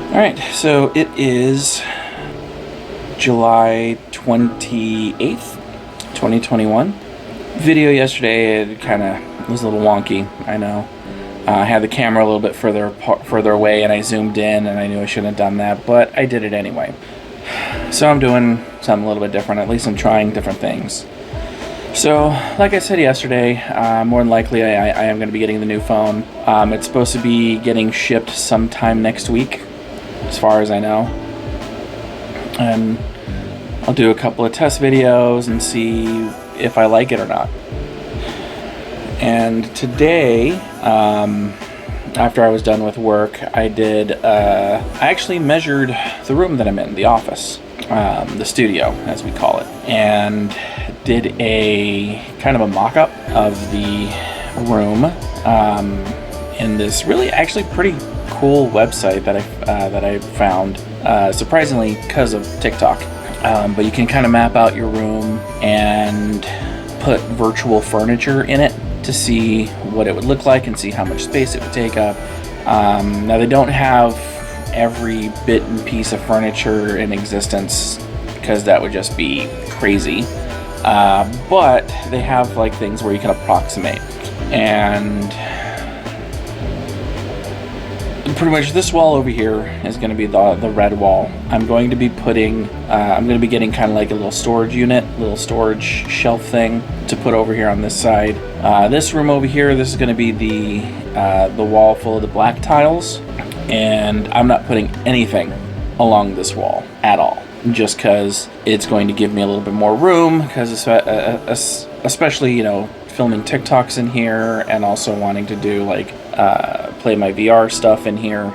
Alright, so it is July 28th, 2021. Video yesterday, it kind of was a little wonky, I know. I had the camera a little bit further away and I zoomed in, and I knew I shouldn't have done that, but I did it anyway. So I'm doing something a little bit different. At least I'm trying different things. So, like I said yesterday, more than likely I am going to be getting the new phone. It's supposed to be getting shipped sometime next week, as far as I know. And I'll do a couple of test videos and see if I like it or not. And today, after I was done with work, I actually measured the room that I'm in, the office, the studio, as we call it, and did a kind of a mock-up of the room in this really actually pretty cool website that I found, surprisingly because of TikTok. But you can kind of map out your room and put virtual furniture in it to see what it would look like and see how much space it would take up. Now they don't have every bit and piece of furniture in existence because that would just be crazy. But they have like things where you can approximate, and pretty much this wall over here is going to be the red wall. I'm going to be getting kind of like a little storage unit, little storage shelf thing to put over here on this side. This room over here, this is going to be the wall full of the black tiles, and I'm not putting anything along this wall at all, just because it's going to give me a little bit more room, because especially, you know, filming TikToks in here and also wanting to do like play my VR stuff in here.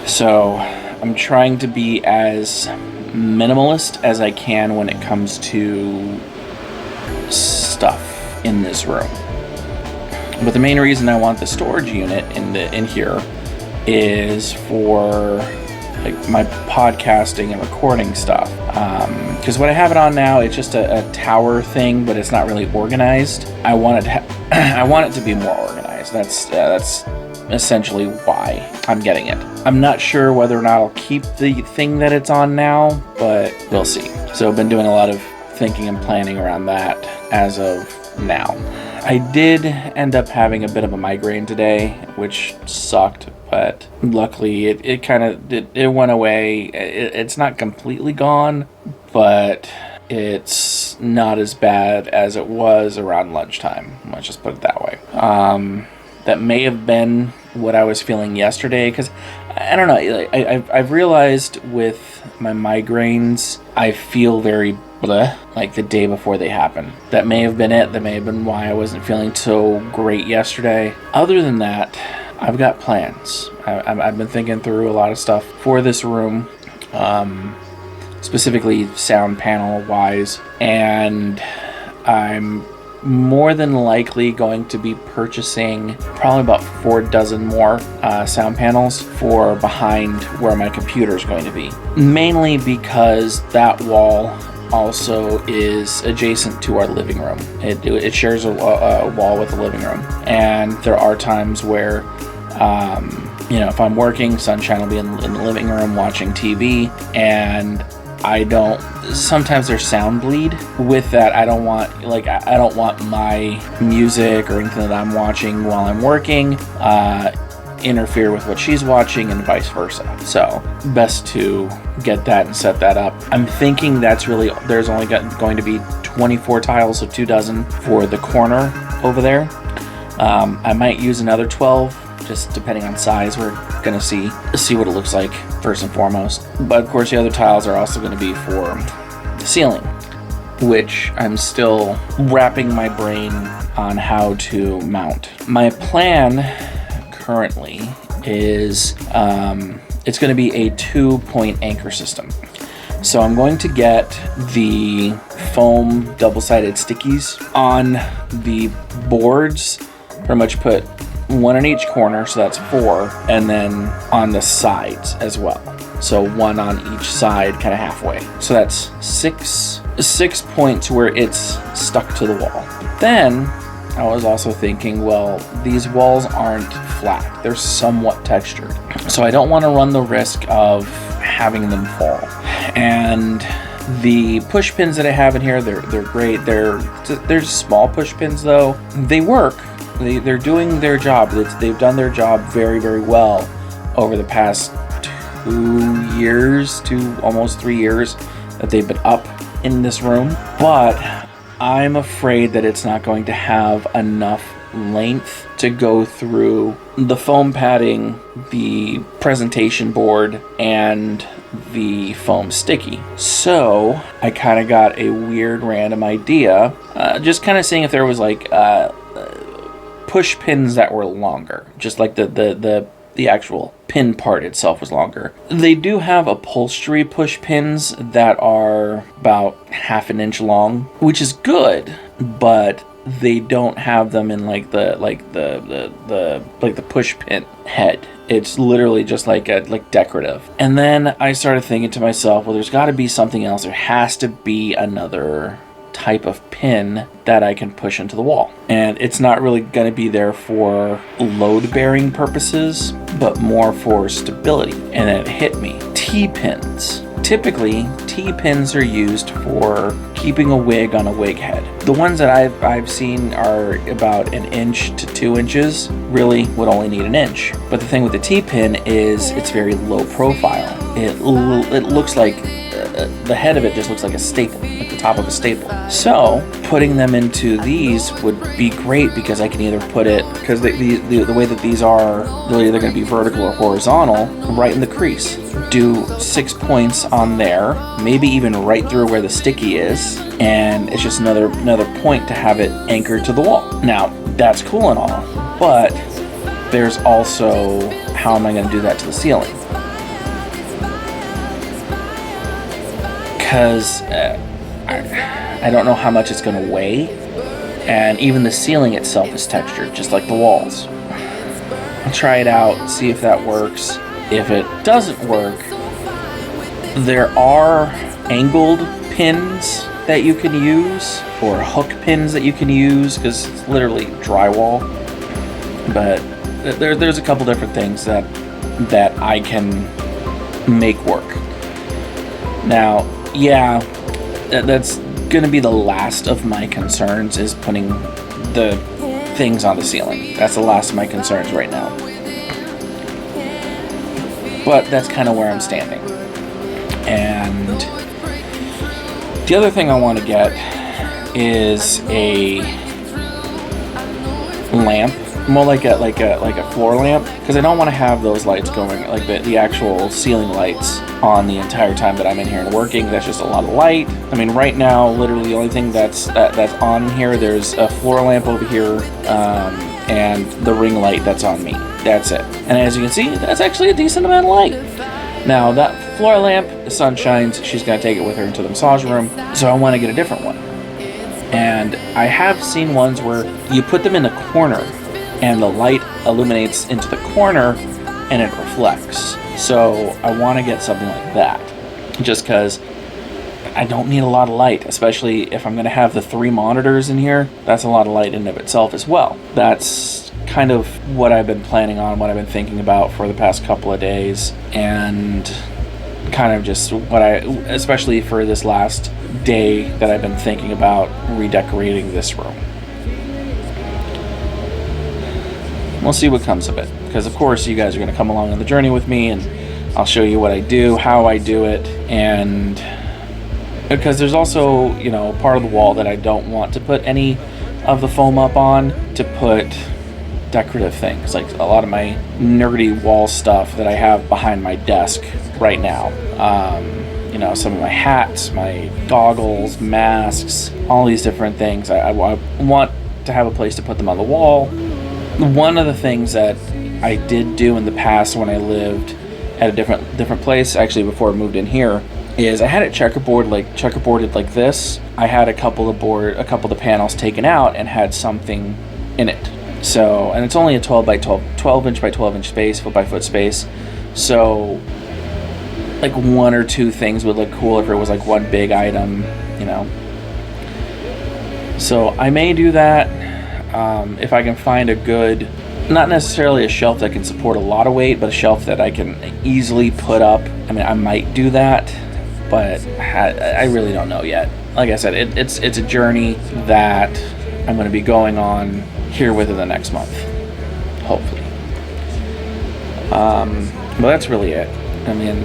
So I'm trying to be as minimalist as I can when it comes to stuff in this room. But the main reason I want the storage unit in here is for like my podcasting and recording stuff. Because what I have it on now, it's just a tower thing, but it's not really organized. I want it to be more organized. That's essentially why I'm getting it. I'm not sure whether or not I'll keep the thing that it's on now, but we'll see. So I've been doing a lot of thinking and planning around that as of now. I did end up having a bit of a migraine today, which sucked, but luckily it went away. It's not completely gone, but it's not as bad as it was around lunchtime. Let's just put it that way. That may have been what I was feeling yesterday, because I don't know. I've realized with my migraines, I feel very bleh, like the day before they happen. That may have been it. That may have been why I wasn't feeling so great yesterday. Other than that, I've got plans. I've been thinking through a lot of stuff for this room, specifically sound panel wise, and I'm more than likely going to be purchasing probably about 4 dozen more sound panels for behind where my computer is going to be. Mainly because that wall also is adjacent to our living room. It shares a wall with the living room, and there are times where you know, if I'm working, Sunshine will be in the living room watching TV, and sometimes there's sound bleed. With that, I don't want my music or anything that I'm watching while I'm working interfere with what she's watching, and vice versa. So best to get that and set that up. I'm thinking there's only going to be 24 tiles of 2 dozen for the corner over there. I might use another 12, just depending on size. We're gonna see what it looks like first and foremost. But of course the other tiles are also gonna be for the ceiling, which I'm still wrapping my brain on how to mount. My plan currently is it's gonna be a 2-point anchor system. So I'm going to get the foam double-sided stickies on the boards, pretty much put 1 in each corner, so that's 4, and then on the sides as well. So 1 on each side, kind of halfway. So that's 6 points where it's stuck to the wall. Then I was also thinking, well, these walls aren't flat. They're somewhat textured. So I don't want to run the risk of having them fall. And the push pins that I have in here, they're great. They're small push pins though. They work. They're doing their job. They've done their job very, very well over the past 2 years to almost 3 years that they've been up in this room. But I'm afraid that it's not going to have enough length to go through the foam padding, the presentation board, and the foam sticky. So I kind of got a weird random idea, just kind of seeing if there was like push pins that were longer, just like the actual pin part itself was longer. They do have upholstery push pins that are about 1/2 inch long, which is good, but they don't have them in like the push pin head. It's literally just like decorative. And then I started thinking to myself, well, there's got to be something else. There has to be another type of pin that I can push into the wall. And it's not really going to be there for load-bearing purposes, but more for stability. And then it hit me. T-pins. Typically, T-pins are used for keeping a wig on a wig head. The ones that I've seen are about 1 inch to 2 inches. Really would only need 1 inch. But the thing with the T-pin is it's very low profile. It looks like the head of it just looks like a staple, like the top of a staple. So putting them into these would be great because I can either put it, because the way that these are, they're either going to be vertical or horizontal, right in the crease. Do 6 points on there, maybe even right through where the sticky is, and it's just another point to have it anchored to the wall. Now, that's cool and all, but there's also, how am I going to do that to the ceiling? Because I don't know how much it's going to weigh, and even the ceiling itself is textured, just like the walls. I'll try it out, see if that works. If it doesn't work, there are angled pins that you can use, or hook pins that you can use, because it's literally drywall. But there's a couple different things that I can make work. Now, yeah, that's gonna be the last of my concerns, is putting the things on the ceiling. That's the last of my concerns right now. But that's kind of where I'm standing. And the other thing I want to get is a lamp, more like a floor lamp, because I don't want to have those lights going, like the actual ceiling lights, on the entire time that I'm in here and working. That's just a lot of light. I mean, right now, literally the only thing that's on here, there's a floor lamp over here, and the ring light that's on me. That's it. And as you can see, that's actually a decent amount of light. Now, that floor lamp, the sun shines, she's going to take it with her into the massage room, so I want to get a different one. And I have seen ones where you put them in a corner, and the light illuminates into the corner, and it reflects. So I want to get something like that, just because I don't need a lot of light, especially if I'm going to have the 3 monitors in here. That's a lot of light in and of itself as well. That's kind of what I've been planning on, what I've been thinking about for the past couple of days, and kind of just what especially for this last day that I've been thinking about redecorating this room. We'll see what comes of it, because of course you guys are going to come along on the journey with me, and I'll show you what I do, how I do it, and because there's also, you know, part of the wall that I don't want to put any of the foam up on, to put decorative things, like a lot of my nerdy wall stuff that I have behind my desk right now. You know, some of my hats, my goggles, masks, all these different things. I want to have a place to put them on the wall. One of the things that I did do in the past when I lived at a different place, actually before I moved in here, is I had it checkerboarded like this. I had a couple of the panels taken out and had something in it. So, and it's only a 12 inch by 12 inch space, foot by foot space. So, like 1 or 2 things would look cool if it was like one big item, you know. So I may do that. If I can find a good not necessarily a shelf that can support a lot of weight, but a shelf that I can easily put up. I mean, I might do that, but I really don't know yet. Like I said, it's a journey that I'm going to be going on here within the next month, hopefully. But that's really it. I mean,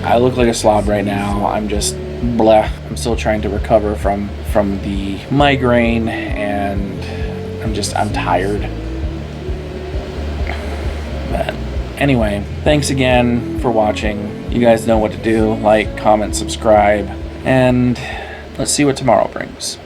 I look like a slob right now. I'm just blah. I'm still trying to recover from the migraine, and I'm tired. But anyway, thanks again for watching. You guys know what to do. Like, comment, subscribe, and let's see what tomorrow brings.